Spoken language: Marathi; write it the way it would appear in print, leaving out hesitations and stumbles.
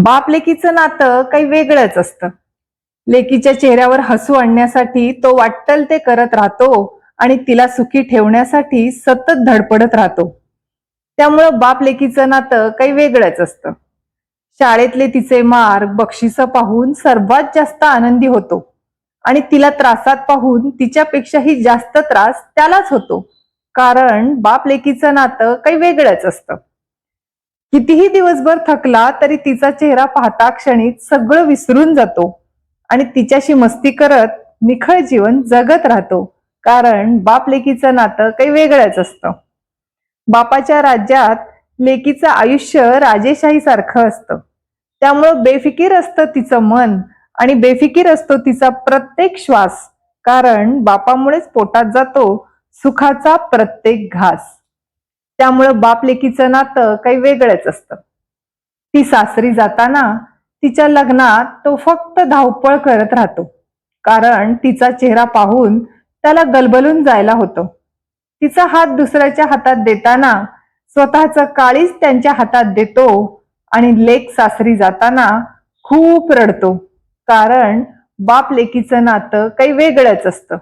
बाप लेकीचं नातं काही वेगळंच असतं. लेकीच्या चेहऱ्यावर हसू आणण्यासाठी तो वाट्टल ते करत राहतो आणि तिला सुखी ठेवण्यासाठी सतत धडपडत राहतो. त्यामुळं बाप लेकीचं नातं काही वेगळंच असतं. शाळेतले तिचे मार्क बक्षिसं पाहून सर्वात जास्त आनंदी होतो आणि तिला त्रासात पाहून तिच्यापेक्षाही जास्त त्रास त्यालाच होतो. कारण बाप लेकीचं नातं काही वेगळंच असतं. कितीही दिवसभर थकला तरी तिचा चेहरा पाहता क्षणीच सगळं विसरून जातो आणि तिच्याशी मस्ती करत निखळ जीवन जगत राहतो. कारण बाप लेकीचं नातं काही वेगळंच असतं. बापाच्या राज्यात लेकीचं आयुष्य राजेशाही सारखं असतं. त्यामुळं बेफिकीर असतं तिचं मन आणि बेफिकीर असतो तिचा प्रत्येक श्वास. कारण बापामुळेच पोटात जातो सुखाचा प्रत्येक घास. त्यामुळं बाप लेकीचं नातं काही वेगळंच असतं. ती सासरी जाताना तिच्या लग्नात तो फक्त धावपळ करत राहतो. कारण तिचा चेहरा पाहून त्याला गलबलून जायला होतं. तिचा हात दुसऱ्याच्या हातात देताना स्वतःचं काळीज त्यांच्या हातात देतो आणि लेक सासरी जाताना खूप रडतो. कारण बाप लेकीचं नातं काही वेगळंच असतं.